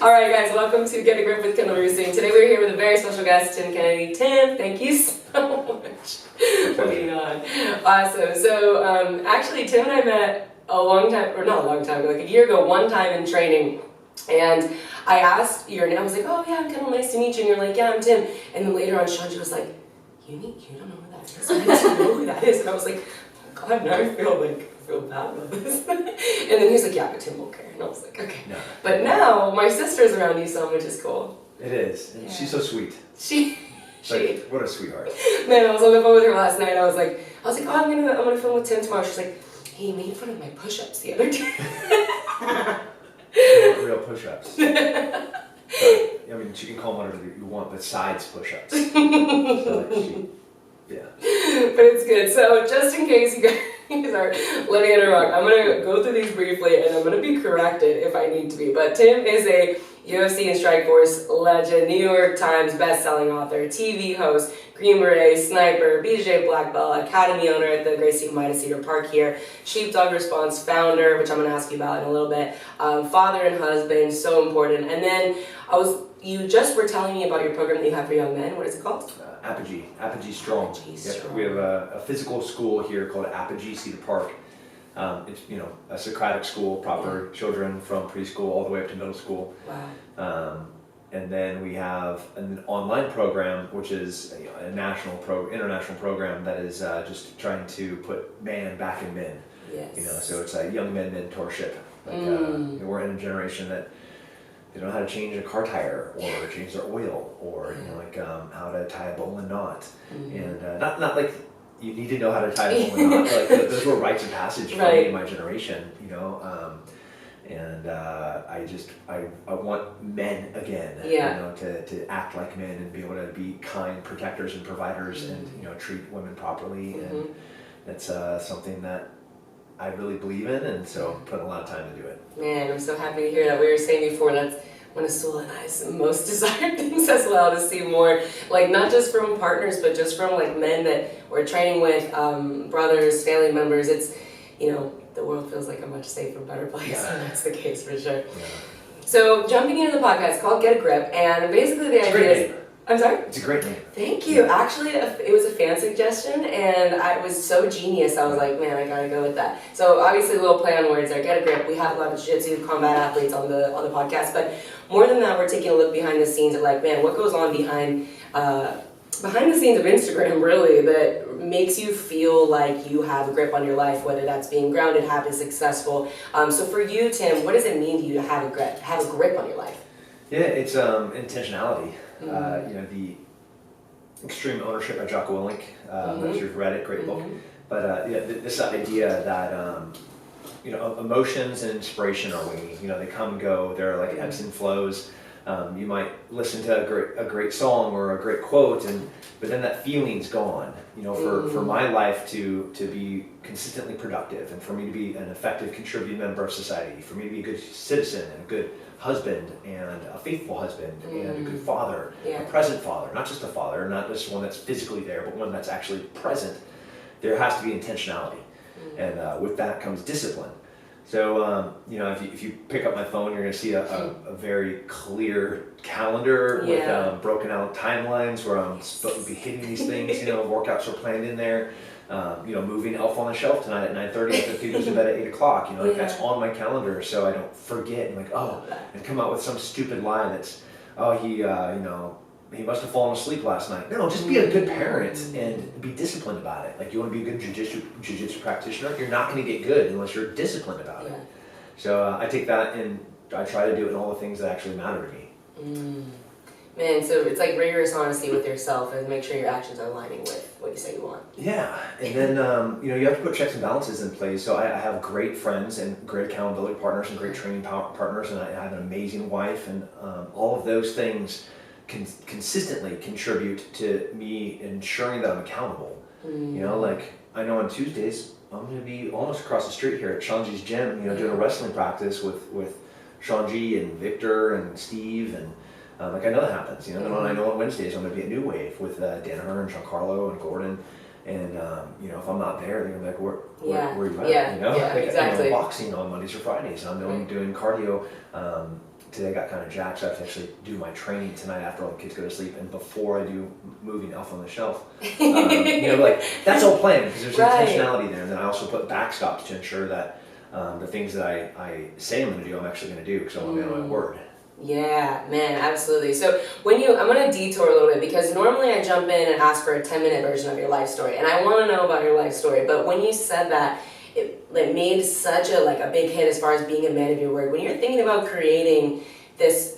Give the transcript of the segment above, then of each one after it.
All right, guys, welcome to Get a Grip with Kendall Roosing. Today we're here with a very special guest, Tim Kennedy. Tim, thank you so much for being on. Awesome. So, actually, Tim and I met a long time, or not a long time ago, like a year ago, one time in training. And I asked your name. I was like, oh, yeah, I'm Kendall, nice to meet you. And you're like, yeah, I'm Tim. And then later on, Shanji was like, you don't know who that is? I need to know who that is. And I was like, oh, God, now I feel bad about this. And then he's like, yeah, but Tim won't care. And I was like, okay. No. But now my sister's around you some, which is cool. It is. And she's so sweet. Like, what a sweetheart. Man, I was on the phone with her last night. I was like, oh, I'm gonna film with Tim tomorrow. She's like, he made fun of my push-ups the other day. Real push-ups. I mean, she can call them whatever you want, but sides push-ups. Yeah. But it's good. So just in case you guys are living in a rock, I'm going to go through these briefly and I'm going to be corrected if I need to be. But Tim is a UFC and Strikeforce legend, New York Times best-selling author, TV host, Green Beret, sniper, BJJ Black Belt, academy owner at the Great Steve Midas Cedar Park here, Sheepdog Response founder, which I'm going to ask you about in a little bit, father and husband, so important. And then you just were telling me about your program that you have for young men. What is it called? Apogee Strong. Strong. We have a physical school here called Apogee Cedar Park. It's a Socratic school, proper children from preschool all the way up to middle school. Wow. And then we have an online program, which is a international program that is just trying to put man back in men. Yes. So it's a young men mentorship. We're in a generation that they don't know how to change a car tire or change their oil or how to tie a bowline knot. And not like you need to know how to tie a bowline knot, but like those were rites of passage for me and my generation, and I want men again, to act like men and be able to be kind protectors and providers and treat women properly, and that's something that I really believe in, and so put a lot of time to do it. Man, I'm so happy to hear that. We were saying before, that's one of Sula and I's most desired things as well, to see more, like not just from partners, but just from like men that we're training with, brothers, family members. It's, the world feels like a much safer, better place, and that's the case for sure. Yeah. So jumping into the podcast called Get a Grip, and basically the idea is... I'm sorry? It's a great name. Thank you. Actually, it was a fan suggestion, and it was so genius. I was like, man, I gotta go with that. So obviously, a little play on words there. Get a grip. We have a lot of jiu-jitsu combat athletes on the podcast, but more than that, we're taking a look behind the scenes at like, man, what goes on behind the scenes of Instagram, really, that makes you feel like you have a grip on your life, whether that's being grounded, happy, successful. So for you, Tim, what does it mean to you to have a grip on your life? Yeah, it's intentionality. The Extreme Ownership by Jocko Willink, if you've read it, great book. But this idea that emotions and inspiration are winging. They come and go. They're like ebbs and flows. You might listen to a great song or a great quote, but then that feeling's gone. For my life to be consistently productive, and for me to be an effective contributing member of society, for me to be a good citizen and a good husband and a faithful husband and a good father, a present father, not just a father, not just one that's physically there, but one that's actually present. There has to be intentionality, and with that comes discipline. So if you pick up my phone, you're going to see a very clear calendar with broken out timelines where I'm supposed to be hitting these things. Workouts are planned in there. Moving Elf on the Shelf tonight at 9:30 after he goes to bed at 8 o'clock. That's on my calendar, so I don't forget. And come out with some stupid lie that's, he must have fallen asleep last night. No, just be a good parent and be disciplined about it. Like, you want to be a good jiu-jitsu practitioner, you're not going to get good unless you're disciplined about it. So I take that and I try to do it in all the things that actually matter to me. Man, so it's like rigorous honesty with yourself and make sure your actions are aligning with what you say you want. Yeah, and then you have to put checks and balances in place. So I have great friends and great accountability partners and great training partners, and I have an amazing wife, and all of those things consistently contribute to me ensuring that I'm accountable. I know on Tuesdays I'm going to be almost across the street here at Shanji's gym, doing a wrestling practice with Shanji and Victor and Steve, and I know that happens. Then I know on Wednesdays I'm going to be at New Wave with Danaher and Giancarlo and Gordon, and if I'm not there, they're going to be like, where are you at? Exactly. I'm boxing on Mondays or Fridays, and I'm doing cardio today got kind of jacked, so I have to actually do my training tonight after all the kids go to sleep, and before I do moving Elf on the Shelf. Like that's all planned because there's intentionality there, and then I also put backstops to ensure that the things that I say I'm going to do, I'm actually going to do because I want to be on my word. Yeah, man, absolutely. So I'm going to detour a little bit because normally I jump in and ask for a 10-minute version of your life story, and I want to know about your life story. But when you said that, it made such a big hit as far as being a man of your word. When you're thinking about creating these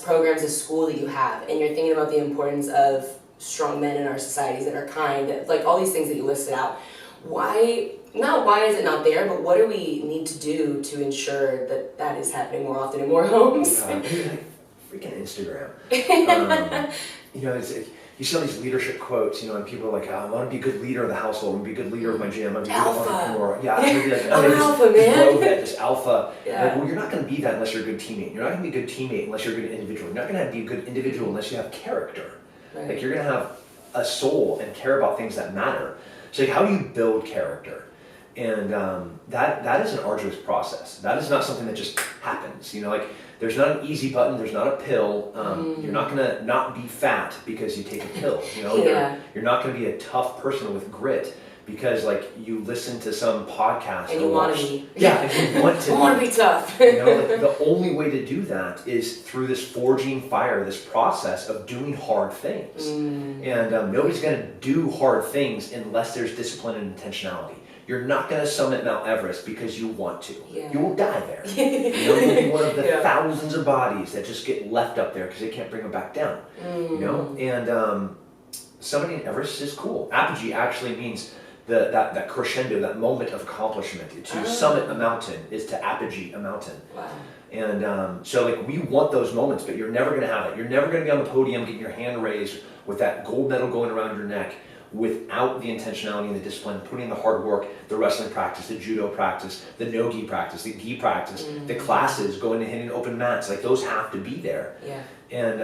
programs, this school that you have, and you're thinking about the importance of strong men in our societies that are kind, like all these things that you listed out, why is it not there, but what do we need to do to ensure that that is happening more often in more homes? Freaking Instagram. You see all these leadership quotes, and people are like, I want to be a good leader of the household, I want to be a good leader of my gym, I want to be a good entrepreneur. Yeah, I'm going to be like, alpha, man. This alpha. Yeah. Like, well, you're not going to be that unless you're a good teammate. You're not going to be a good teammate unless you're a good individual. You're not going to be a good individual unless you have character. Right. Like, you're going to have a soul and care about things that matter. So how do you build character? And that is an arduous process. That is not something that just happens. There's not an easy button. There's not a pill. You're not gonna not be fat because you take a pill. You're not gonna be a tough person with grit because you listen to some podcast and you want to be. Yeah, and you want to. I want to be tough. The only way to do that is through this forging fire, this process of doing hard things. And nobody's gonna do hard things unless there's discipline and intentionality. You're not going to summit Mount Everest because you want to. Yeah. You will die there. You'll be one of the thousands of bodies that just get left up there because they can't bring them back down. And summiting Everest is cool. Apogee actually means that crescendo, that moment of accomplishment. To summit a mountain is to apogee a mountain. Wow. And so we want those moments, but you're never going to have it. You're never going to be on the podium getting your hand raised with that gold medal going around your neck without the intentionality and the discipline, putting in the hard work, the wrestling practice, the judo practice, the no-gi practice, the gi practice, the classes, going and hitting open mats, those have to be there. Yeah. And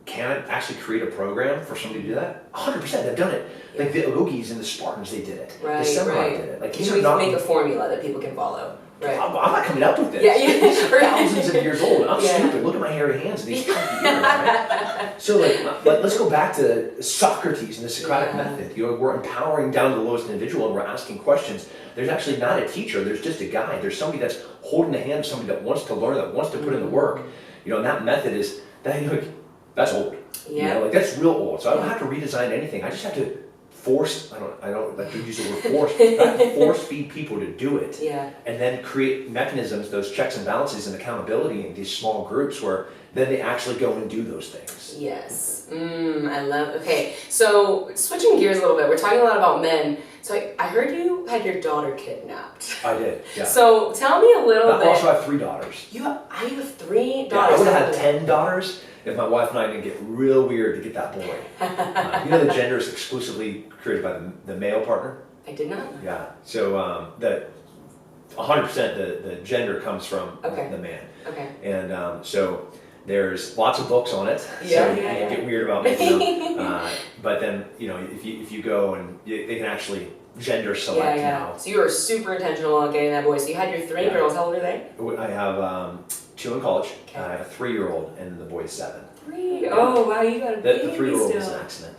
can I actually create a program for somebody to do that? 100%, they've done it. Yeah. The Ogis and the Spartans, they did it. Right, the Samurai did it. These are not make a formula that people can follow. Right. I'm not coming up with this. These are thousands of years old. I'm stupid. Look at my hairy hands and these chunky ears, right? So let's go back to Socrates and the Socratic method. We're empowering down to the lowest individual and we're asking questions. There's actually not a teacher. There's just a guide. There's somebody that's holding the hand of somebody that wants to learn, that wants to put in the work. And that method is that's old. Yeah. That's real old. So I don't have to redesign anything. I just have to I don't like to use the word force, I have to force feed people to do it. Yeah. And then create mechanisms, those checks and balances and accountability in these small groups where then they actually go and do those things. Yes. I love, okay. So switching gears a little bit, we're talking a lot about men. So I heard you had your daughter kidnapped. I did, yeah. So tell me a little bit. I also have 3 daughters. I have 3 daughters. Yeah, I would have had 10 daughters if my wife and I didn't get real weird to get that boy. The gender is exclusively created by the male partner? I did not know. Yeah, so 100% the gender comes from the man. Okay. And so there's lots of books on it, so you get weird about making them. But then, if you go and they can actually gender select now. So you were super intentional on getting that boy. So you had your 3 girls. How old are they? I have 2 in college. Okay. I have a 3-year-old and the boy's 7. 3? Oh wow, you got a baby. The 3-year-old is an accident.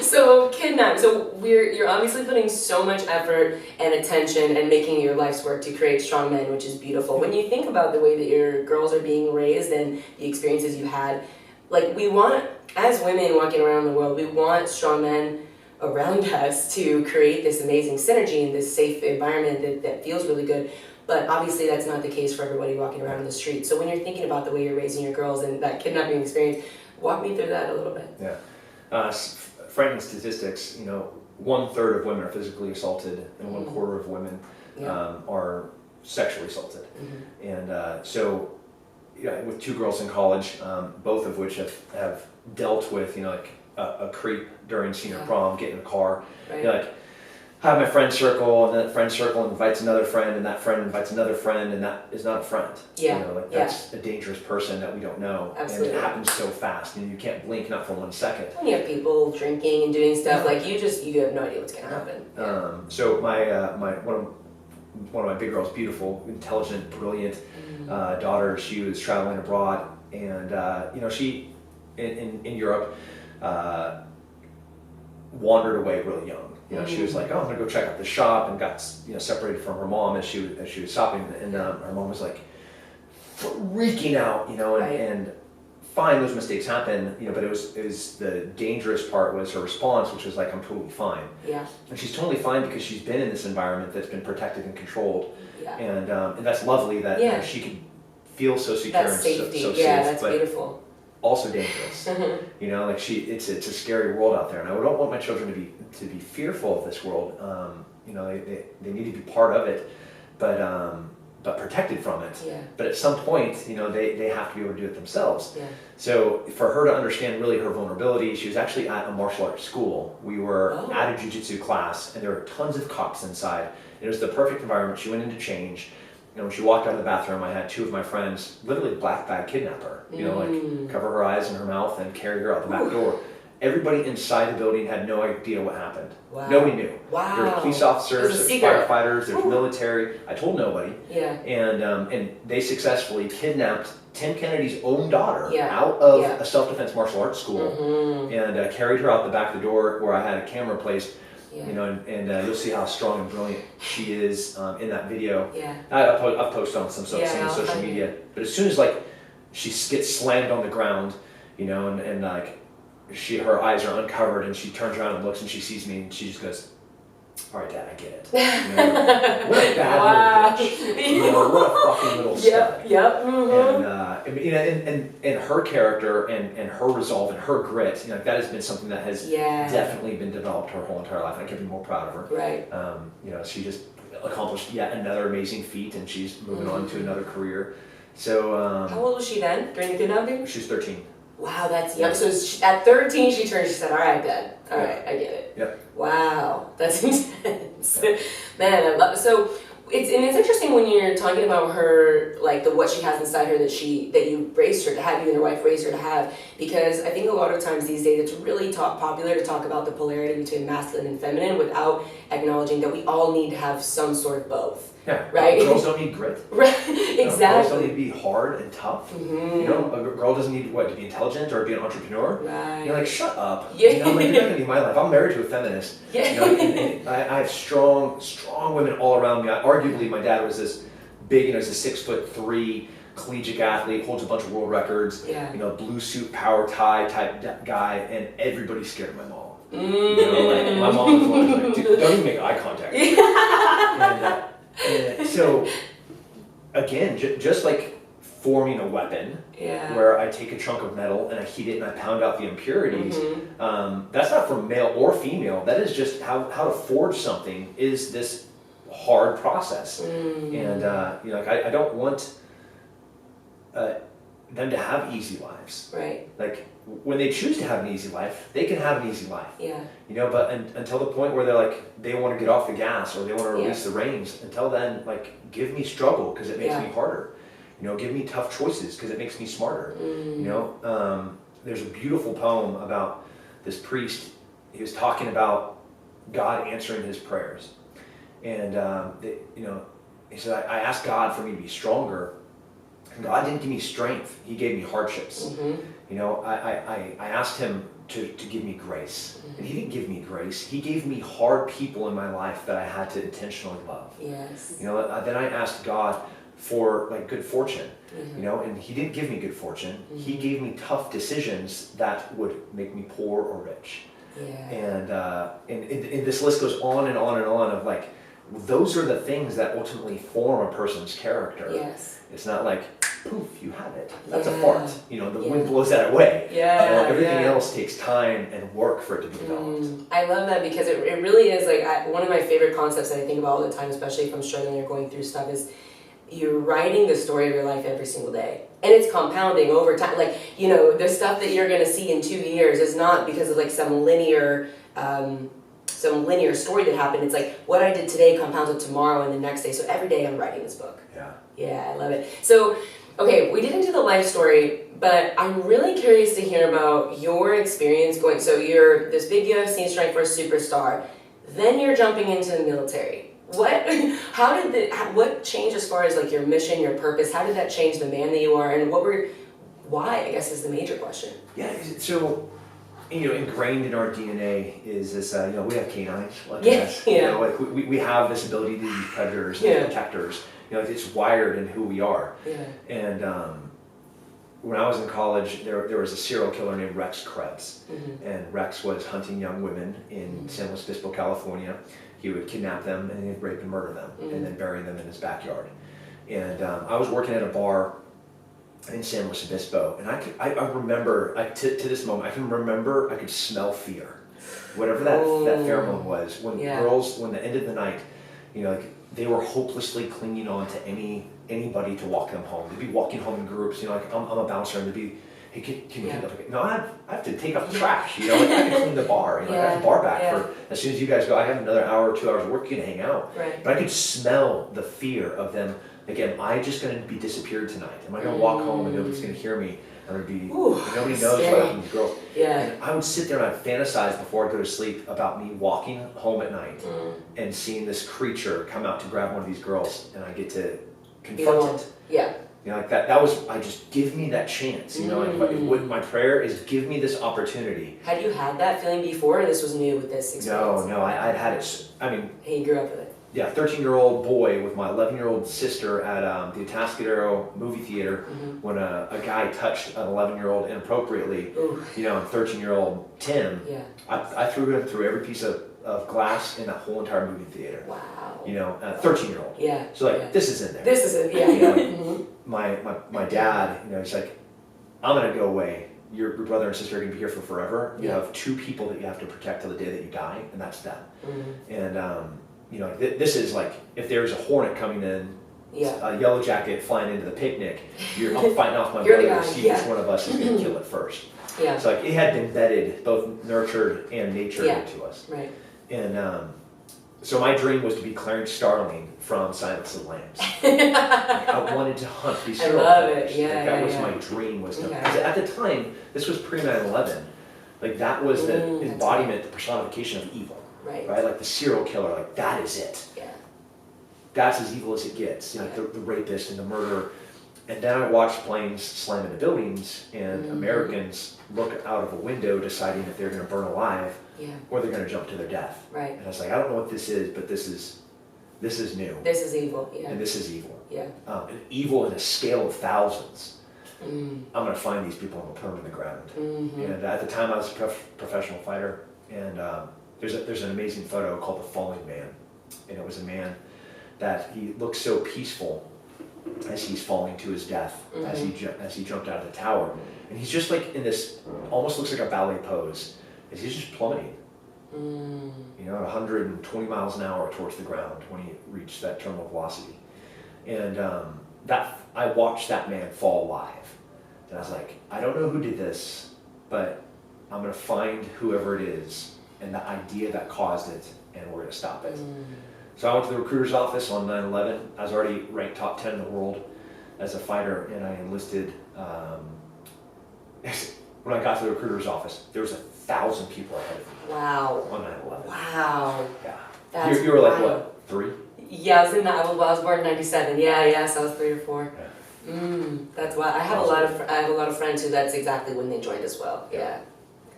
So kidnapped. So you're obviously putting so much effort and attention and making your life's work to create strong men, which is beautiful. When you think about the way that your girls are being raised and the experiences you had, we want, as women walking around the world, we want strong men around us to create this amazing synergy and this safe environment that feels really good. But obviously that's not the case for everybody walking around the street. So when you're thinking about the way you're raising your girls and that kidnapping experience, walk me through that a little bit. Yeah. Frightening statistics, 1/3 of women are physically assaulted and 1/4 of women are sexually assaulted. And so with 2 girls in college, both of which have dealt with, a creep during senior prom, get in a car, I have my friend circle, and that friend circle invites another friend, and that friend invites another friend, and that is not a friend. That's a dangerous person that we don't know. Absolutely. And it happens so fast, and you can't blink, not for 1 second. When you have people drinking and doing stuff, you have no idea what's going to happen. So one of my big girls, beautiful, intelligent, brilliant daughter. She was traveling abroad, and she in Europe wandered away really young. She was like, "Oh, I'm gonna go check out the shop," and got separated from her mom as she was shopping, and her mom was like freaking out, and fine, those mistakes happen, but it was the dangerous part was her response, which was like, "I'm totally fine." Yeah. And she's totally fine because she's been in this environment that's been protected and controed. Yeah. And that's lovely that she can feel so secure That's and safety. so Yeah, safe, that's but beautiful. also dangerous. It's a scary world out there, and I don't want my children to be fearful of this world. They need to be part of it, but protected from it. Yeah. But at some point, they have to be able to do it themselves. Yeah. So for her to understand really her vulnerability, she was actually at a martial arts school. We were at a jiu-jitsu class, and there were tons of cops inside. It was the perfect environment. She went in to change. When she walked out of the bathroom, I had two of my friends literally black bag kidnap her. Cover her eyes and her mouth and carry her out the back door. Everybody inside the building had no idea what happened. Wow. Nobody knew. Wow. There were police officers, there's secret. firefighters, there's military. I told nobody. Yeah. And they successfully kidnapped Tim Kennedy's own daughter Yeah. out of Yeah. a self-defense martial arts school and carried her out the back of the door where I had a camera placed. Yeah. And you'll see how strong and brilliant she is in that video. Yeah. I've posted on some social I'll media. But as soon as she gets slammed on the ground, and her eyes are uncovered, and she turns around and looks, and she sees me, and she just goes, "All right, Dad, I get it." What a bad little bitch. What a fucking little stud. Yep. And her character and her resolve and her grit, that has been something that has definitely been developed her whole entire life. And I can't be more proud of her. Right. She just accomplished yet another amazing feat, and she's moving on to another career. So. How old was she then during the kidnapping? She was 13. Wow, that's young. So at 13, she said, "All right, Dad. All right, I get it." Yep. Wow, that's intense. Man, I love it. So it's interesting when you're talking about her, like what she has inside her that you raised her to have, you and your wife raised her to have, because I think a lot of times these days it's really popular to talk about the polarity between masculine and feminine without acknowledging that we all need to have some sort of both. Yeah, right. Girls don't need grit. Right, exactly. Girls don't need to be hard and tough. A girl doesn't need to be intelligent or be an entrepreneur. Right. You're like, shut up. Yeah. You're not gonna be my life. I'm married to a feminist. Yeah. And I have strong women all around me. Arguably, my dad was this big, he's a 6'3" collegiate athlete, holds a bunch of world records. Yeah. Blue suit, power tie type guy, and everybody's scared of my mom. My mom was always like, "Dude, don't even make eye contact." And so, again, just like forming a weapon, where I take a chunk of metal and I heat it and I pound out the impurities, that's not for male or female. That is just how to forge something is this hard process. And, I don't want them to have easy lives. Right. Like, when they choose to have an easy life, they can have an easy life. Yeah. But until the point where they want to get off the gas or they want to release the reins, until then, give me struggle because it makes me harder. Give me tough choices because it makes me smarter. There's a beautiful poem about this priest. He was talking about God answering his prayers. And, he said, I asked God for me to be stronger. God didn't give me strength. He gave me hardships. I asked him to give me grace. And he didn't give me grace. He gave me hard people in my life that I had to intentionally love. Yes. Then I asked God for good fortune. And he didn't give me good fortune. He gave me tough decisions that would make me poor or rich. Yeah. And this list goes on and on and on of those are the things that ultimately form a person's character. Yes. It's not poof, you have it. That's a fart. The wind blows that away. Everything else takes time and work for it to be developed. I love that because it really is one of my favorite concepts that I think about all the time, especially if I'm struggling or going through stuff, is you're writing the story of your life every single day. And it's compounding over time. The stuff that you're going to see in 2 years is not because of some linear story that happened. It's what I did today compounds with tomorrow and the next day. So every day I'm writing this book. Yeah, I love it. So, okay, we did into the life story, but I'm really curious to hear about your experience so you're this big UFC Strikeforce superstar, then you're jumping into the military. What changed as far as like your mission, your purpose? How did that change the man that you are, and why, I guess, is the major question. Yeah, so, ingrained in our DNA is this, we have canines, like Yeah, us. yeah. Like we have this ability to be predators and protectors. It's wired in who we are. Yeah. And when I was in college, there was a serial killer named Rex Krebs. Mm-hmm. And Rex was hunting young women in San Luis Obispo, California. He would kidnap them and he'd rape and murder them and then bury them in his backyard. And I was working at a bar in San Luis Obispo, and I remember, to this moment, I can remember, I could smell fear. Whatever that pheromone was, when girls, when the end of the night, they were hopelessly clinging on to anybody to walk them home. They'd be walking home in groups, like I'm a bouncer, and they'd be, hey, can you clean up? No, I have to take out the trash, I can clean the bar, I got the bar back for, as soon as you guys go, I have another hour or 2 hours of work, you can hang out. Right. But I could smell the fear of them. Again, am I just going to be disappeared tonight? Am I going to walk home and nobody's going to hear me? I'm going to be, nobody knows what happened to these girls. Yeah. And I would sit there and I'd fantasize before I go to sleep about me walking home at night and seeing this creature come out to grab one of these girls, and I get to confront it. Yeah. Like that was, I just, give me that chance, what my prayer is, give me this opportunity. Had you had that feeling before, or this was new with this experience? No, I'd had it, And you grew up with it? Yeah, 13-year-old boy with my 11-year-old sister at the Atascadero movie theater when a guy touched an 11-year-old inappropriately, and 13-year-old Tim, I threw him through every piece of glass in that whole entire movie theater. Wow. 13-year-old. Yeah. So this is in there. This is it, yeah. My dad, he's like, I'm going to go away. Your brother and sister are going to be here for forever. You have two people that you have to protect till the day that you die, and that's them. And, this is like, if there's a hornet coming in, a yellow jacket flying into the picnic, I'm fighting off my brother to see which one of us is going to kill it first. Yeah. So it had been embedded, both nurtured and natured into us. Right. And so my dream was to be Clarence Starling from Silence of the Lambs. I wanted to hunt these serial killers. That was my dream, was to, because at the time, this was pre 9/11. That was the embodiment, the personification of evil. Right, like the serial killer, that is it. Yeah. That's as evil as it gets. The rapist and the murderer. And then I watched planes slam into buildings, and Americans look out of a window deciding if they're going to burn alive or they're going to jump to their death. Right. And I was like, I don't know what this is, but this is new. This is evil. Yeah. And this is evil. Yeah. And evil in a scale of thousands. I'm going to find these people and put them in the ground. And at the time, I was a professional fighter, and there's an amazing photo called The Falling Man, and it was a man that he looked so peaceful as he's falling to his death, as he jumped out of the tower, and he's just like in this, almost looks like a ballet pose, as he's just plummeting, at 120 miles an hour towards the ground when he reached that terminal velocity, and I watched that man fall alive, and I was like, I don't know who did this, but I'm gonna find whoever it is and the idea that caused it, and we're going to stop it. So I went to the recruiter's office on 9/11. I was already ranked top 10 in the world as a fighter, and I enlisted. When I got to the recruiter's office, there was 1,000 people ahead of me. Wow. On 9/11. Wow. Yeah. You were like, what, 3? Yeah, I was born in 97. Yeah, so I was 3 or 4. Yeah. That's why I have a lot of friends who that's exactly when they joined as well. Yeah.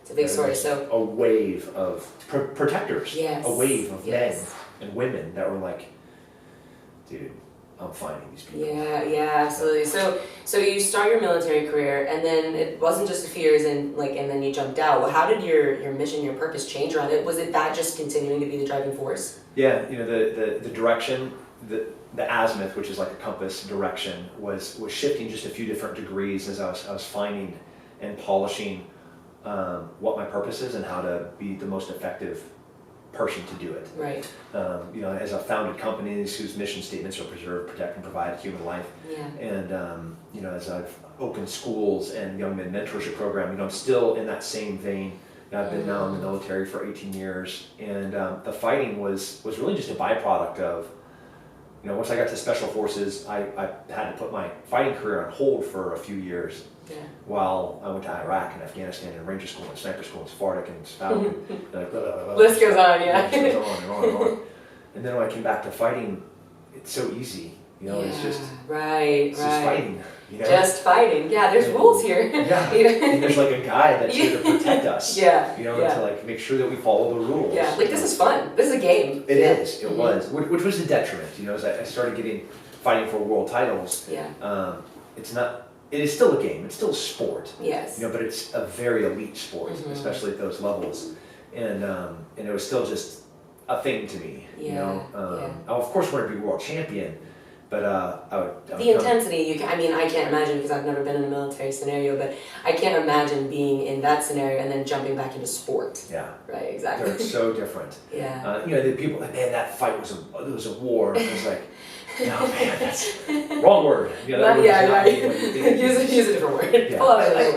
It's a big story. So a wave of protectors. Yes. A wave of men and women that were like, dude, I'm finding these people. Yeah, absolutely. So you start your military career, and then it wasn't just a few years, and then you jumped out. Well, how did your mission, your purpose change around it? Was it that just continuing to be the driving force? Yeah, the direction, the azimuth, which is like a compass direction, was shifting just a few different degrees as I was finding and polishing what my purpose is and how to be the most effective person to do it. Right. As I've founded companies whose mission statements are preserve, protect, and provide human life. Yeah. And as I've opened schools and young men mentorship program, I'm still in that same vein. I've been now in the military for 18 years, and the fighting was really just a byproduct of, once I got to Special Forces, I had to put my fighting career on hold for a few years. Yeah. While I went to Iraq and Afghanistan and Ranger School and Sniper School and Spartak and Falcon. List goes on, yeah. List goes on and on and on. And then when I came back to fighting, it's so easy. You know, it's just just fighting. You know? Just fighting. Yeah, there's rules here. Yeah. And there's like a guy that's here to protect us. Yeah. You know, and to like make sure that we follow the rules. Yeah. Like this is fun. This is a game. It is. It was, which was a detriment. You know, as I started fighting for world titles. Yeah. It's not. It is still a game. It's still a sport. Yes. You know, but it's a very elite sport, especially at those levels, and it was still just a thing to me. Yeah. You know, I of course wanted to be world champion, but I would the intensity. I mean, I can't imagine because I've never been in a military scenario, but I can't imagine being in that scenario and then jumping back into sport. Yeah. Right. Exactly. They're so different. Yeah. You know, the people like, man, that fight was a war. And it was like. No, man, that's wrong word. You know, Use a different word. Yeah.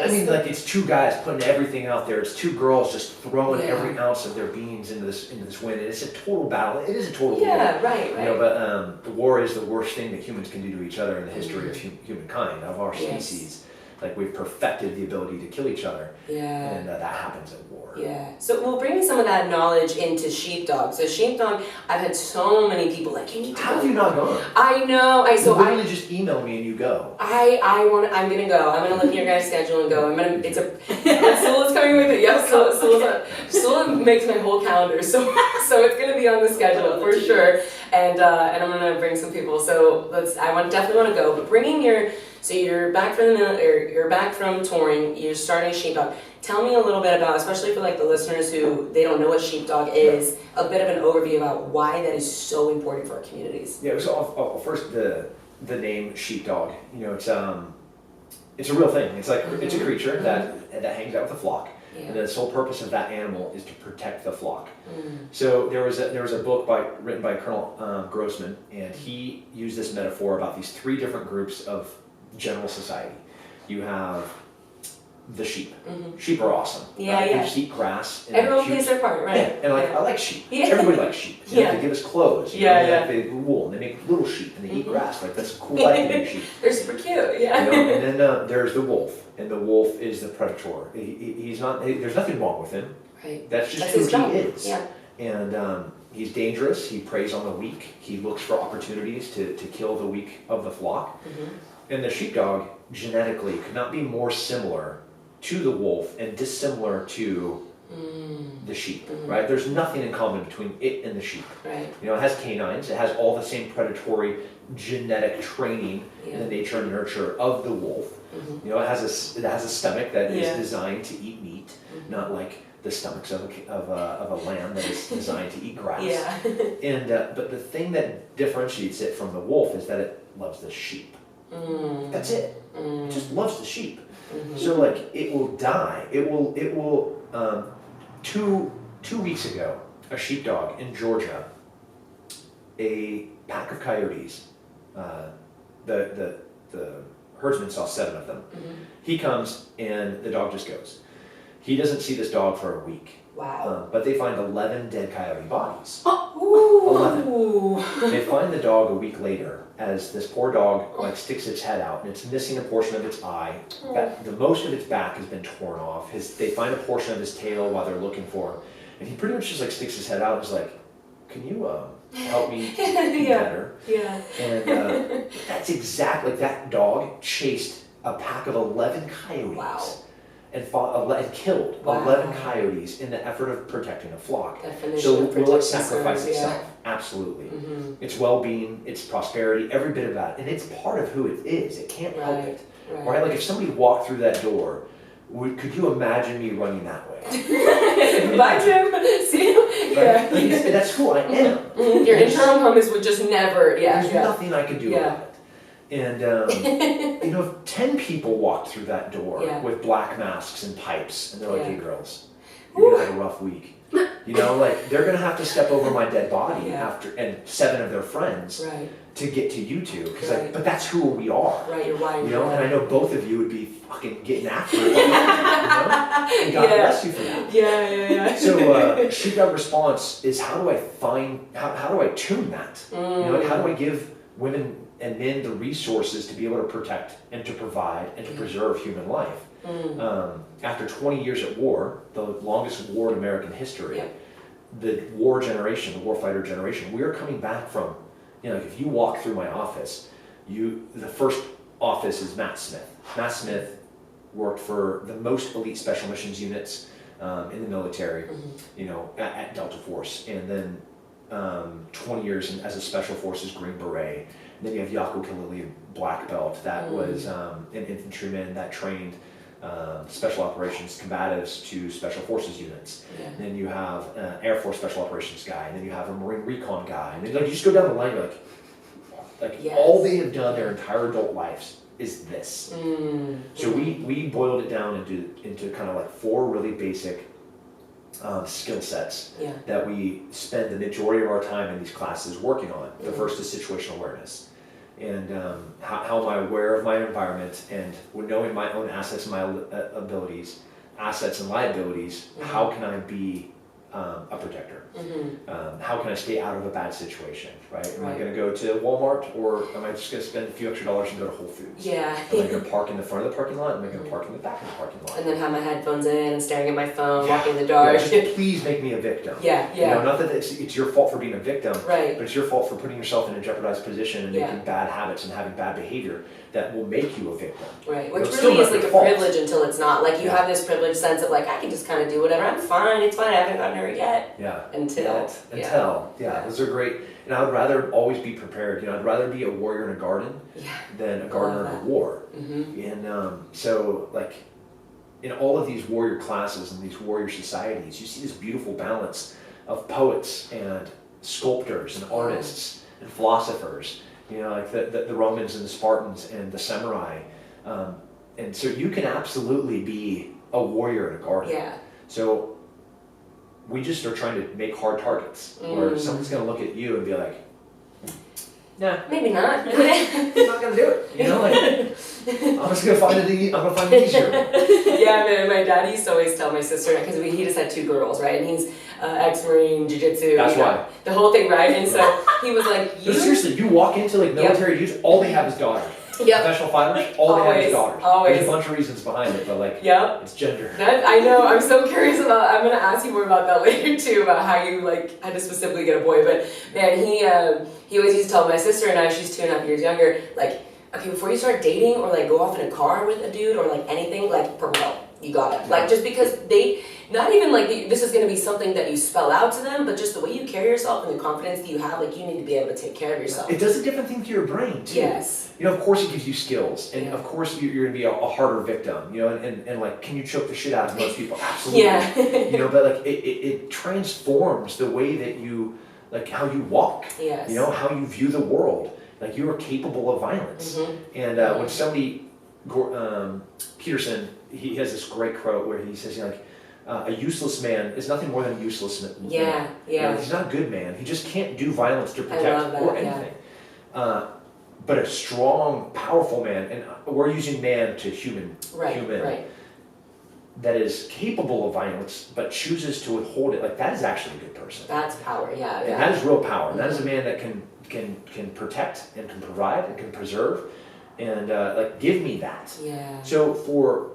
I mean, like it's two guys putting everything out there. It's two girls just throwing every ounce of their beings into this win. And it's a total battle. It is a total war. Yeah, right. You know, but the war is the worst thing that humans can do to each other in the history of humankind, of our species. Like we've perfected the ability to kill each other. Yeah. And that happens at war. Yeah. So we'll bring some of that knowledge into Sheepdog. So Sheepdog, I've had so many people like, you need to How go. have you not gone? I know. You literally just email me and you go. I'm gonna go. I'm gonna look at your guys' schedule and go. Sula's coming with it. Yep, Sula makes my whole calendar, so it's gonna be on the schedule for sure. And I'm gonna bring some people. So definitely want to go. But you're back from you're back from touring. You're starting Sheepdog. Tell me a little bit about, especially for like the listeners who they don't know what Sheepdog is, a bit of an overview about why that is so important for our communities. Yeah. So first the name Sheepdog. You know, it's a real thing. It's like it's a creature that hangs out with a flock. Yeah. And the sole purpose of that animal is to protect the flock. So there was a book written by Colonel Grossman, and he used this metaphor about these three different groups of general society. You have the sheep. Sheep are awesome. Yeah, right? yeah. They just eat grass. And everyone plays their part, right? Yeah. And I like sheep. Yeah. Everybody likes sheep. You know, they give us clothes. They wool, and they make little sheep, and they eat grass. Like that's a cool life to be sheep. They're super cute. Yeah. You know? And then there's the wolf, and the wolf is the predator. He's not. There's nothing wrong with him. Right. That's just his who job. he is. Yeah. And he's dangerous. He preys on the weak. He looks for opportunities to kill the weak of the flock. And the sheepdog genetically could not be more similar to the wolf and dissimilar to the sheep, right? There's nothing in common between it and the sheep. Right. You know, it has canines. It has all the same predatory genetic training in the nature and nurture of the wolf. You know, it has a stomach that is designed to eat meat, not like the stomachs of a lamb that is designed to eat grass. Yeah. And but the thing that differentiates it from the wolf is that it loves the sheep. That's it. It just loves the sheep. So like it will die. It will. 2 weeks ago, a sheepdog in Georgia, a pack of coyotes. The herdsman saw 7 of them. He comes and the dog just goes. He doesn't see this dog for a week. Wow. But they find 11 dead coyote bodies. Ooh. 11. They find the dog a week later as this poor dog like sticks its head out and it's missing a portion of its eye. The most of its back has been torn off. They find a portion of his tail while they're looking for him. And he pretty much just like sticks his head out and is like, can you help me be better? Yeah. And that's exactly, that dog chased a pack of 11 coyotes. Wow. And killed 11 coyotes in the effort of protecting a flock. Definition will it sacrifice itself? Absolutely. Its well-being, its prosperity, every bit of that. And it's part of who it is. It can't help it. Right? Like if somebody walked through that door, could you imagine me running that way? Bye, Jim. See you. Right? Like, that's who I am. Your internal compass would just never, There's nothing I could do about it. And, you know, if 10 people walked through that door with black masks and pipes, and they're like, hey girls, you're going to have a rough week. You know, like, they're going to have to step over my dead body and 7 of their friends to get to you two. Because but that's who we are. Right, you're wired. You know, and I know both of you would be fucking getting after it. You know? And God bless you for that. Yeah. So, Sheepdog Response is how do I tune that? You know, like, how do I give women and men the resources to be able to protect and to provide and to preserve human life. After 20 years at war, the longest war in American history, the war generation, the warfighter generation, we are coming back from, like if you walk through my office, the first office is Matt Smith. Matt Smith worked for the most elite special missions units in the military, at Delta Force, and then 20 years as a Special Forces Green Beret. And then you have Yako Kalili, Black Belt, that was an infantryman that trained special operations combatives to special forces units. Yeah. And then you have an Air Force special operations guy, and then you have a Marine recon guy, and then you just go down the line, you're like Yes. all they have done their entire adult lives is this. So we boiled it down into kind of like 4 really basic skill sets that we spend the majority of our time in these classes working on. The first is situational awareness. And how am I aware of my environment, and knowing my own assets and my abilities, assets and liabilities, how can I be a protector? How can I stay out of a bad situation, right? Am I going to go to Walmart, or am I just going to spend a few extra dollars and go to Whole Foods? Yeah. Am I going to park in the front of the parking lot? Am I going to park in the back of the parking lot? And then have my headphones in and staring at my phone, walking in the dark. Just please make me a victim. Not that it's your fault for being a victim, right? But it's your fault for putting yourself in a jeopardized position and making bad habits and having bad behavior that will make you a victim. Right, which really is like a privilege until it's not. Like you have this privileged sense of like, I can just kind of do whatever, I'm fine, it's fine, I haven't gotten hurt yet. Until. Those are great. And I would rather always be prepared. I'd rather be a warrior in a garden than a gardener in a war. And so like in all of these warrior classes and these warrior societies, you see this beautiful balance of poets and sculptors and artists and philosophers, like the Romans and the Spartans and the samurai. And so you can absolutely be a warrior in a garden. So we just are trying to make hard targets where someone's going to look at you and be like, nah, maybe not. I'm not going to do it. I'm just going to find I'm going to find the easier one. Yeah, my dad used to always tell my sister, because he just had 2 girls, right? And he's ex-Marine, jiu-jitsu. That's why. The whole thing, right? And so he was like, no, seriously, you walk into like military dudes, all they have is daughters. Professional fighters, all they have is daughters. There's a bunch of reasons behind it, but like, it's gender. I know. I'm so curious about. I'm gonna ask you more about that later too, about how you like had to specifically get a boy. But man, he always used to tell my sister and I. She's 2.5 years younger. Like, okay, before you start dating or like go off in a car with a dude or like anything, like for real, you got it. Like just because not even like this is going to be something that you spell out to them, but just the way you carry yourself and the confidence that you have, like you need to be able to take care of yourself. It does a different thing to your brain too. Yes. Of course it gives you skills, and of course you're going to be a harder victim. And like, can you choke the shit out of most people? Absolutely. But like it transforms the way that you, like how you walk. Yes. How you view the world. Like you are capable of violence. And when somebody, Peterson, he has this great quote where he says, a useless man is nothing more than a useless man. He's not a good man. He just can't do violence to protect or anything. But a strong, powerful man, and we're using man to human, that is capable of violence but chooses to withhold it. Like that is actually a good person. That's power. And that is real power. And that is a man that can protect and can provide and can preserve, and like give me that. So for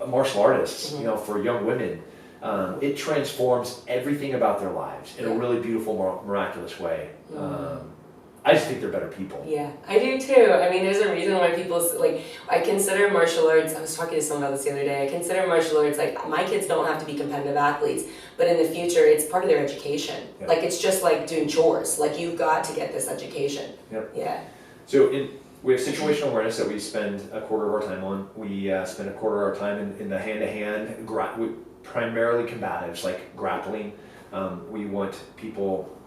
martial artists, for young women, it transforms everything about their lives in a really beautiful, miraculous way. I just think they're better people. Yeah, I do too. I mean, there's a reason why people, like, I consider martial arts, I was talking to someone about this the other day, I consider martial arts, like, my kids don't have to be competitive athletes, but in the future, it's part of their education. Like, it's just like doing chores. Like, you've got to get this education. So we have situational awareness that we spend a quarter of our time on. We spend a quarter of our time in the hand-to-hand, primarily combatives, like grappling. We want people...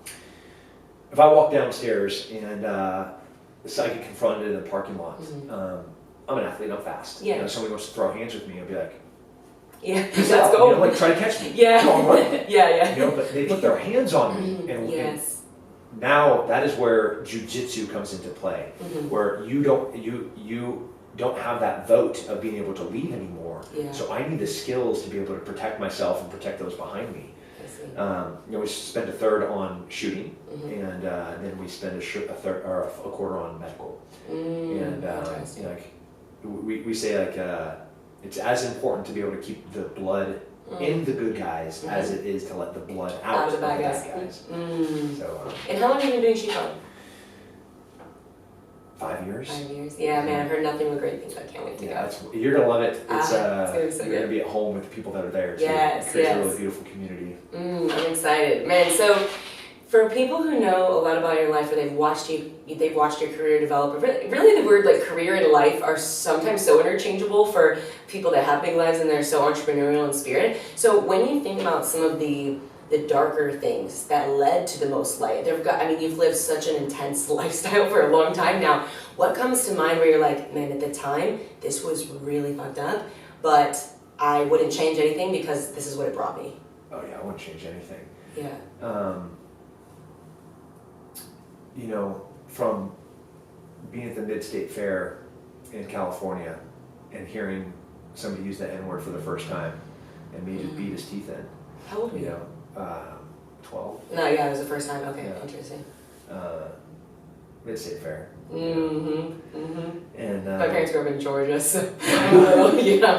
If I walk downstairs and I get confronted in the parking lot, I'm an athlete, I'm fast. Somebody wants to throw hands with me, I'll be like, let's go. Like try to catch me. But they put their hands on me, and now that is where jiu-jitsu comes into play, where you don't have that vote of being able to leave anymore. So I need the skills to be able to protect myself and protect those behind me. We spend a third on shooting, and then we spend a quarter on medical. And we say like it's as important to be able to keep the blood in the good guys as it is to let the blood out of the bad guys. So, and how long have you been doing Sheepdog? 5 years. 5 years. Yeah, man, I've heard nothing but great things. I can't wait to go. You're gonna love it. It's gonna be so you're gonna be at home with the people that are there. Too. Yes, it creates a really beautiful community. I'm excited, man. So, for people who know a lot about your life, or they've watched your career develop. Really, the word like career and life are sometimes so interchangeable for people that have big lives and they're so entrepreneurial in spirit. So, when you think about some of the darker things that led to the most light, you've lived such an intense lifestyle for a long time now. What comes to mind where you're like, man, at the time, this was really fucked up, but I wouldn't change anything because this is what it brought me? Oh yeah, I wouldn't change anything. Yeah. You know, from being at the Mid-State Fair in California and hearing somebody use the N-word for the first time and me just beat his teeth in. How old were you? 12. No, yeah, it was the first time. Okay, Yeah. interesting. Mid-State Fair. And my my parents grew up in Georgia, so I'm a little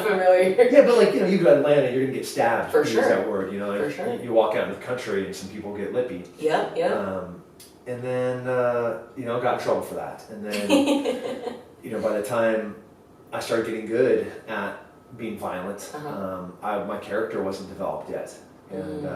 familiar. Yeah, but like, you know, you go to Atlanta, you're gonna get stabbed. For use sure. that word, you know. For sure. You walk out in the country and some people get lippy. Yeah. And then, you know, got in trouble for that. And then, you know, by the time I started getting good at being violent, my character wasn't developed yet. And, you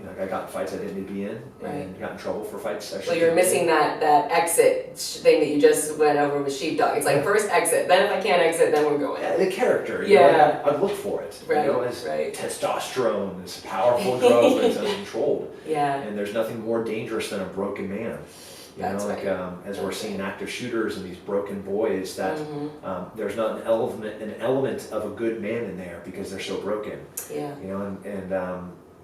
know, I got in fights I didn't need to be in and got in trouble for fights. So you're missing that exit thing that you just went over with Sheepdog. It's like first exit, then if I can't exit, then we're going. Yeah, the character, you know, I'd look for it. Right, you know, as testosterone, this powerful drug that's uncontrolled. Yeah. And there's nothing more dangerous than a broken man. You know, like as we're seeing active shooters and these broken boys, that there's not an element of a good man in there because they're so broken. Yeah. You know, and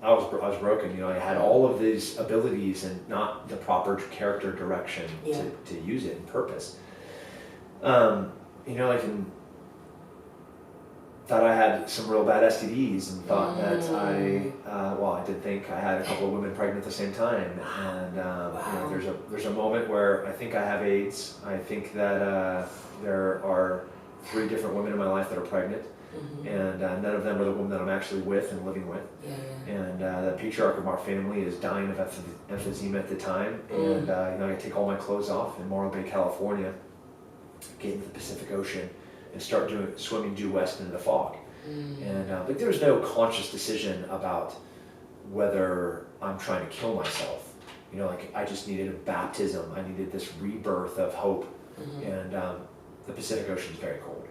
I was broken. You know, I had all of these abilities and not the proper character direction to use it in purpose. You know, like thought I had some real bad STDs and thought that I did think I had a couple of women pregnant at the same time. And you know, there's a moment where I think I have AIDS. I think that there are 3 different women in my life that are pregnant. And none of them are the woman that I'm actually with and living with. And the patriarch of our family is dying of emphysema at the time. And you know, I take all my clothes off in Morro Bay, California, get into the Pacific Ocean, and start swimming due west into the fog. And but there was no conscious decision about whether I'm trying to kill myself. You know, like I just needed a baptism. I needed this rebirth of hope. And the Pacific Ocean is very cold.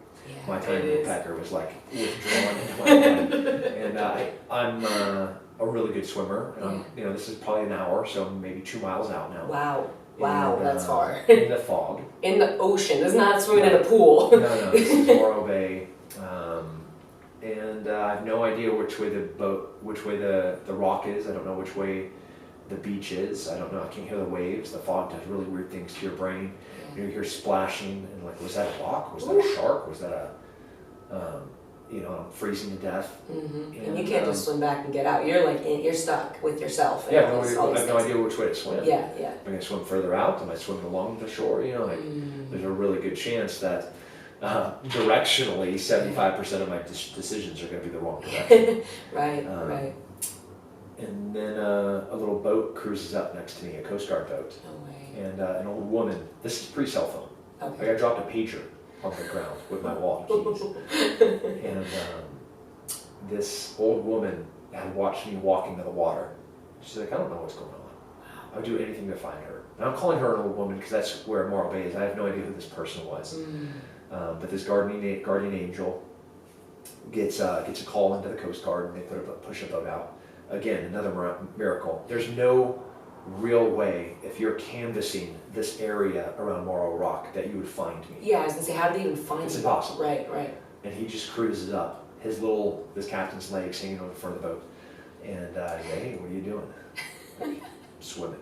My tiny little pecker was like withdrawn into my body. And I'm a really good swimmer. And you know, this is probably an hour, so maybe 2 miles out now. Wow, and, that's far. In the fog. In the ocean. This is not swimming in a pool. No, this is Morro Bay. And I have no idea which way the rock is. I don't know which way the beach is. I don't know. I can't hear the waves. The fog does really weird things to your brain. You hear splashing and like, was that a rock? Was that a shark? Was that you know, I'm freezing to death. And you can't just swim back and get out. You're like, you're stuck with yourself. Yeah, I have no idea which way to swim. Yeah. Am I going to swim further out? Am I swimming along the shore? You know, like, there's a really good chance that directionally, 75% of my decisions are going to be the wrong direction. Right. And then a little boat cruises up next to me, a Coast Guard boat. No way. And an old woman, this is pre-cell phone. Okay. Like I dropped a pager on the ground with my wallet keys. And this old woman had watched me walk into the water. She's like, I don't know what's going on. I would do anything to find her. And I'm calling her an old woman because that's where Morro Bay is. I have no idea who this person was. But this guardian angel gets a call into the Coast Guard, and they push a boat out. Again, another miracle. There's no real way, if you're canvassing this area around Morro Rock, that you would find me. Yeah, I was gonna say, how did they even find It's you? impossible. Right. And he just cruises up, this captain's legs hanging over the front of the boat. And hey, what are you doing? Swimming.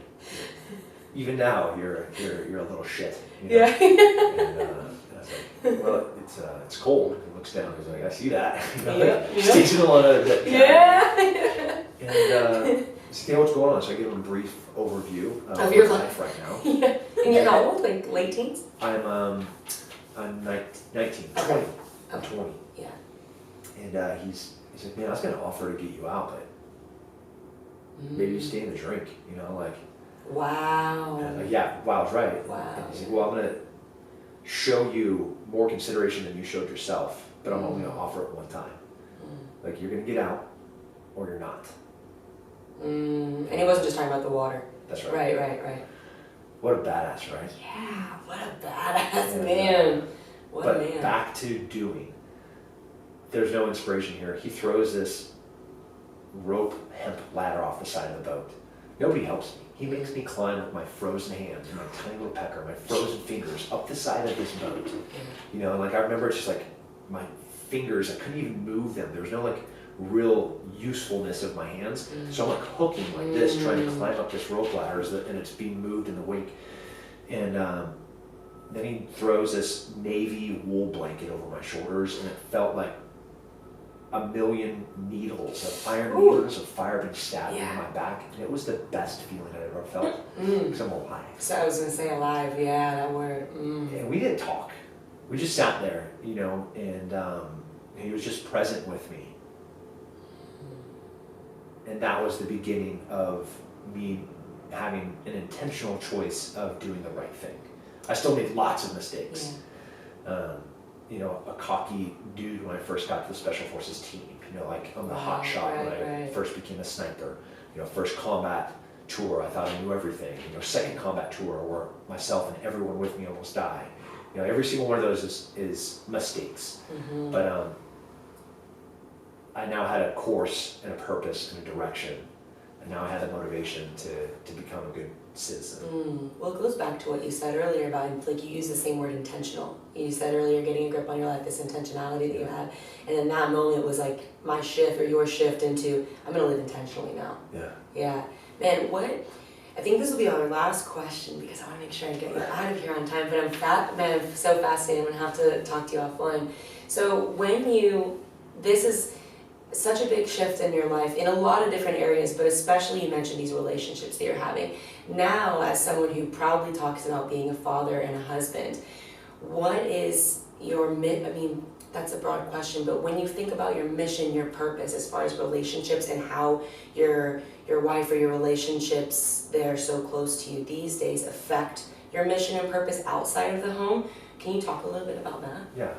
Even now, you're a little shit. You know? And I was like, well, it's cold. He looks down. He's like, I see that. You know, sticks in a lot of that. And see what's going on. So I give him a brief overview of your life right now. And you're how old? Like late teens? I'm 19, 20. Okay. I'm 20. Yeah. And he's like, man, I was gonna offer to get you out, but maybe you stay in the drink, you know, like. Wow. And I'm like, yeah, Wow's right. Wow. And he's like, well, I'm gonna show you more consideration than you showed yourself, but I'm only gonna offer it one time. Like, you're gonna get out, or you're not. And he wasn't just talking about the water. That's right. Right. What a badass, right? Yeah, what a badass man. What a man. But back to doing. There's no inspiration here. He throws this rope hemp ladder off the side of the boat. Nobody helps me. He makes me climb with my frozen hands and my tiny little pecker, my frozen fingers up the side of this boat. You know, and like I remember it's just like my fingers, I couldn't even move them. There was no like real usefulness of my hands. So I'm like hooking like this, trying to climb up this rope ladder, and it's being moved in the wake. And then he throws this navy wool blanket over my shoulders, and it felt like a million needles of iron needles of fire being stabbed into my back, and it was the best feeling I ever felt because I'm alive. So I was gonna say alive, yeah, that word. And we didn't talk. We just sat there, you know, and he was just present with me. And that was the beginning of me having an intentional choice of doing the right thing. I still made lots of mistakes. You know, a cocky dude when I first got to the Special Forces team, you know, like on the hot shot when I first became a sniper. You know, first combat tour, I thought I knew everything. You know, second combat tour where myself and everyone with me almost died. You know, every single one of those is mistakes. But I now had a course and a purpose and a direction. And now I had the motivation to become a good citizen. Well, it goes back to what you said earlier about, like, you use the same word, intentional. You said earlier, getting a grip on your life, this intentionality that you had. And in that moment was like my shift or your shift into, I'm going to live intentionally now. Yeah. Man, I think this will be our last question because I want to make sure I get you out of here on time, but I'm so fascinated. I'm going to have to talk to you offline. So this is such a big shift in your life in a lot of different areas, but especially you mentioned these relationships that you're having. Now, as someone who proudly talks about being a father and a husband, what is your, I mean, that's a broad question, but when you think about your mission, your purpose as far as relationships and how your wife or your relationships that are so close to you these days affect your mission and purpose outside of the home, can you talk a little bit about that? Yeah.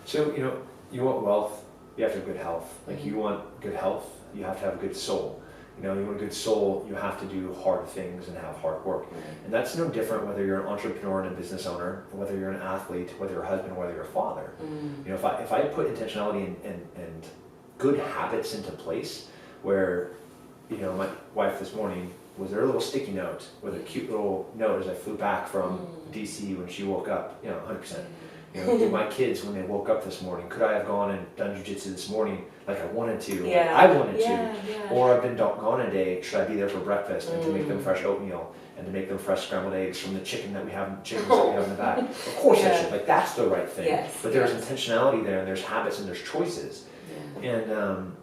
So, you know, you want wealth, you have to have good health. Like, you want good health, you have to have a good soul. You know, you want a good soul, you have to do hard things and have hard work. And that's no different whether you're an entrepreneur and a business owner, whether you're an athlete, whether you're a husband, whether you're a father. You know, if I put intentionality and good habits into place where, you know, my wife this morning was there a little sticky note with a cute little note as I flew back from DC when she woke up, you know, 100%. You know, my kids, when they woke up this morning, could I have gone and done jiu-jitsu this morning like I wanted to, like I wanted to, or I've been gone a day, should I be there for breakfast and to make them fresh oatmeal and to make them fresh scrambled eggs from the chickens that we have in the back? Of course I should, like that's the right thing. But there's intentionality there, and there's habits and there's choices. And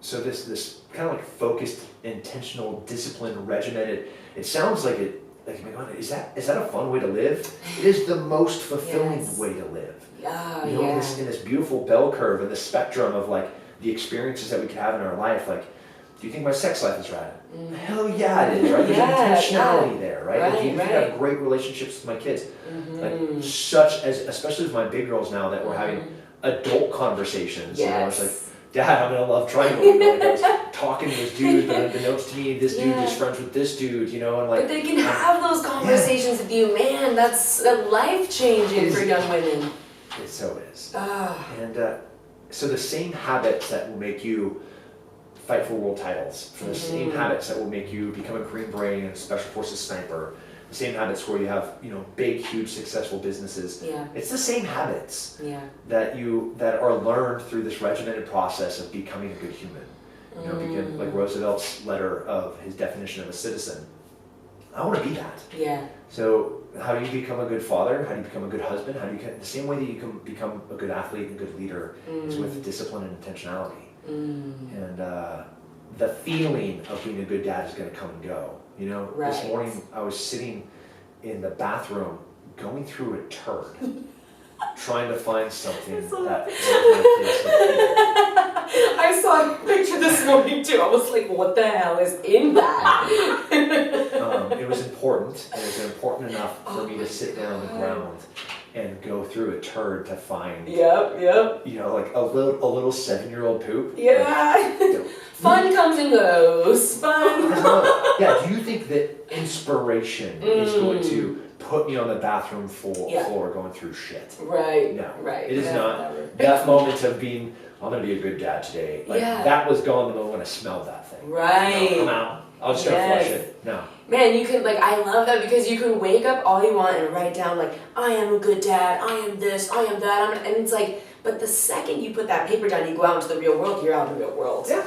so this kind of like focused, intentional, disciplined, regimented, it sounds like it, like, my God, is that a fun way to live? It is the most fulfilling way to live. You know, in this beautiful bell curve and the spectrum of like the experiences that we could have in our life. Like, do you think my sex life is rad? Hell yeah, it is, right? There's intentionality there, right? Like, you have great relationships with my kids. Like, such as, especially with my big girls now that we're having adult conversations. You know, it's like, Dad, I'm gonna love triangle. You know, like I was talking to this dude, but unbeknownst to me, this dude is friends with this dude, you know, and like. But they can have those conversations with you, man. That's life changing for young women. It so is. And so the same habits that will make you fight for world titles, for the same habits that will make you become a Green Beret and a Special Forces sniper, the same habits where you have, you know, big, huge, successful businesses. It's the same habits that are learned through this regimented process of becoming a good human. You know, like Roosevelt's letter of his definition of a citizen. I want to be that. So how do you become a good father? How do you become a good husband? How do you the same way that you can become a good athlete and a good leader is with discipline and intentionality. And the feeling of being a good dad is going to come and go. You know, this morning I was sitting in the bathroom going through a turd. trying to find something I saw that I saw a picture this morning too. I was like, what the hell is in that? it was important, and it was important enough for me to sit down on the ground and go through a turd to find, Yep. you know, like a little 7-year-old poop. Yeah. Like, Fun comes and goes. Fun. yeah, do you think that inspiration is going to put me on the bathroom floor going through shit? Right. No. Right. It is not. Never. That moment of being, I'm going to be a good dad today, like that was gone the moment I smelled that thing. Right. No, I'm out. I'll just go flush it. No. Man, you can, like, I love that because you can wake up all you want and write down, like, I am a good dad, I am this, I am that, and it's like, but the second you put that paper down, you go out into the real world, you're out in the real world. Yeah.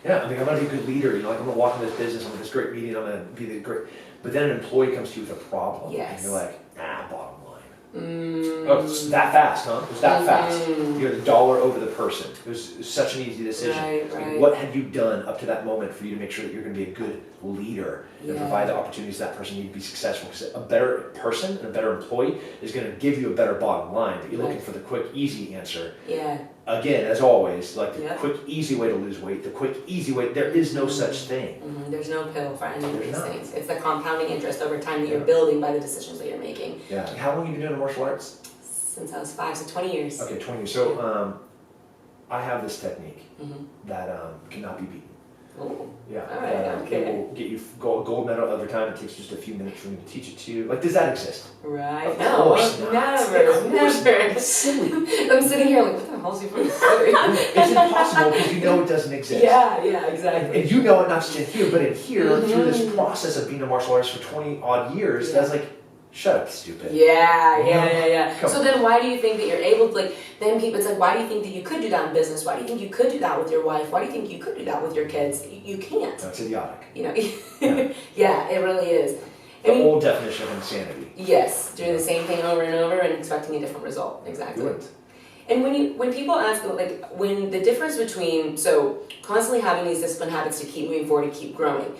Yeah, I mean, I'm going to be a good leader, you know, like I'm going to walk in this business, I'm going to this great meeting, I'm going to be the great, but then an employee comes to you with a problem, and you're like, bottom line. Oh, it's that fast, huh? It was that fast. You had $1 over the person. It was such an easy decision. Right. Like, what have you done up to that moment for you to make sure that you're going to be a good leader and provide the opportunities that person needs to be successful? Because a better person and a better employee is going to give you a better bottom line, but you're looking for the quick, easy answer. Yeah. Again, as always, like the quick, easy way to lose weight, the quick, easy way, there is no such thing. There's no pill for any of these things. It's the compounding interest over time that you're building by the decisions that you're making. Yeah. Like, how long have you been doing martial arts? Since I was 5, so 20 years. Okay, 20 years. So I have this technique that cannot be beaten. Oh. Yeah. All right, okay. It will get you a gold medal every time. It takes just a few minutes for me to teach it to you. Like, does that exist? Right. Of No, course not. never. It's silly. I'm sitting here like, what the hell is he supposed to say? It's impossible because you know it doesn't exist. Yeah, exactly. And you know it not just in here, but in here, through this process of being a martial artist for 20 odd years, that's like, shut up, stupid. Yeah. Come So on. then why do you think that you're able to, like, then people, it's like, why do you think that you could do that in business? Why do you think you could do that with your wife? Why do you think you could do that with your kids? You can't. That's idiotic. You know, yeah, it really is. The old definition of insanity. Yes, doing the same thing over and over and expecting a different result. Exactly. Do it. And when people ask, like, when the difference between, so constantly having these discipline habits to keep moving forward and keep growing,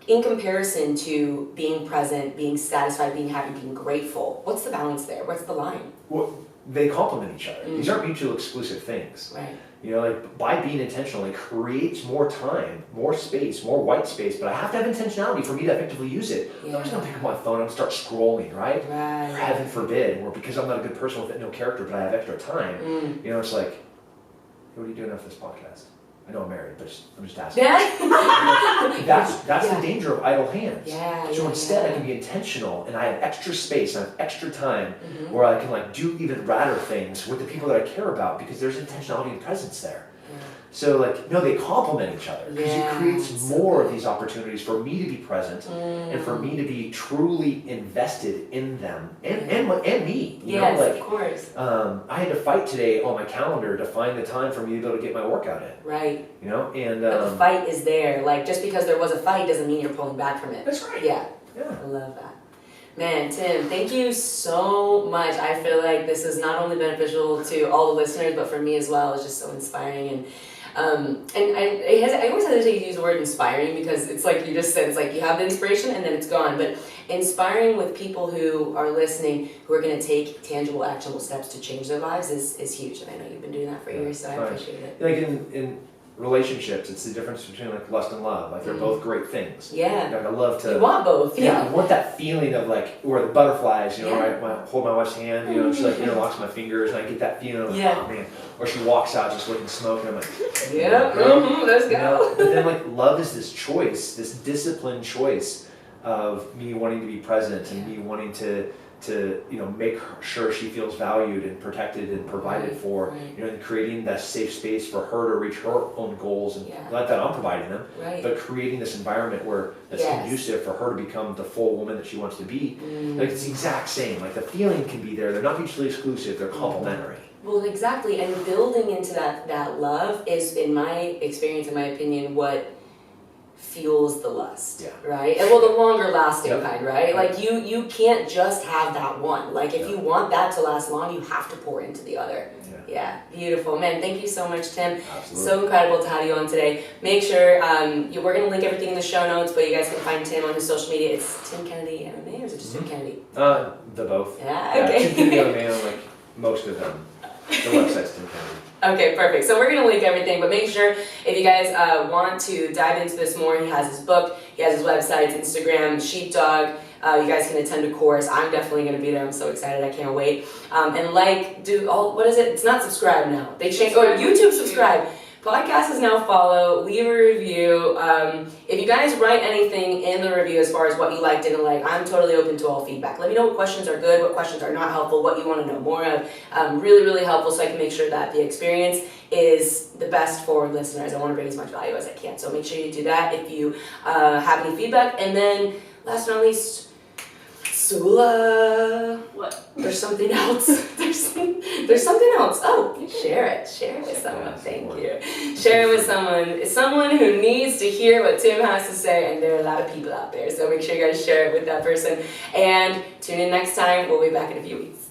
in comparison to being present, being satisfied, being happy, being grateful, what's the balance there? What's the line? Well, they complement each other. These aren't mutually exclusive things. Right. You know, like by being intentional, it creates more time, more space, more white space, but I have to have intentionality for me to effectively use it. I'm just gonna pick up my phone and start scrolling, right? Right. Heaven forbid, or because I'm not a good person with no character, but I have extra time. You know, it's like, hey, what are you doing after this podcast? I know I'm married, but I'm just asking. That's the danger of idle hands. So instead I can be intentional and I have extra space and I have extra time where I can like do even radder things with the people that I care about because there's intentionality and presence there. So like, no, they complement each other because it creates more of these opportunities for me to be present and for me to be truly invested in them and me. You know, like, of course. I had to fight today on my calendar to find the time for me to be able to get my workout in. Right. You know, and but the fight is there. Like, just because there was a fight doesn't mean you're pulling back from it. That's right. Yeah. I love that. Man, Tim, thank you so much. I feel like this is not only beneficial to all the listeners, but for me as well. It's just so inspiring. And I always hesitate to use the word inspiring because it's like you just said, it's like you have the inspiration and then it's gone. But inspiring with people who are listening, who are going to take tangible, actionable steps to change their lives is huge. And I know you've been doing that for years, so I appreciate it. Like in relationships, it's the difference between like lust and love. Like they're both great things. Yeah. Like I love to. You want both. Yeah, I want that feeling of like where the butterflies. You know, I hold my wife's hand. You know, she like interlocks my fingers, and I get that feeling of like, oh man. Or she walks out just looking smoke, and I'm like, let's go. You know? But then like love is this choice, this disciplined choice of me wanting to be present and me wanting to you know make sure she feels valued and protected and provided for, you know, and creating that safe space for her to reach her own goals and not that I'm providing them, but creating this environment where that's conducive for her to become the full woman that she wants to be. Like it's the exact same. Like the feeling can be there. They're not mutually exclusive. They're complementary. Well, exactly, and building into that love is, in my experience, in my opinion, what fuels the lust, Yeah. right? And well, the longer lasting Yep. kind, right? Like you can't just have that one. Like if you want that to last long, you have to pour into the other. Yeah, beautiful. Man, thank you so much, Tim. Absolutely. So incredible to have you on today. Make sure, we're going to link everything in the show notes, but you guys can find Tim on his social media. It's Tim Kennedy MMA, or is it just Tim Kennedy? The both. Yeah, okay. Tim Kennedy on like most of them. The website's Tim Kennedy. Okay, perfect. So we're going to link everything, but make sure if you guys want to dive into this more, he has his book, he has his websites, Instagram, Sheepdog. You guys can attend a course. I'm definitely going to be there. I'm so excited. I can't wait. And what is it? It's not subscribe now. They changed. Oh, YouTube subscribe. Podcast is now follow. Leave a review. If you guys write anything in the review as far as what you liked, didn't like, I'm totally open to all feedback. Let me know what questions are good, what questions are not helpful, what you want to know more of. Really, really helpful so I can make sure that the experience is the best for listeners. I want to bring as much value as I can. So make sure you do that if you have any feedback. And then last but not least, Sula. What? There's something else. There's something else. Oh, share it. Share it with someone. Thank you. Share it with someone who needs to hear what Tim has to say, and there are a lot of people out there. So make sure you guys share it with that person. And tune in next time. We'll be back in a few weeks.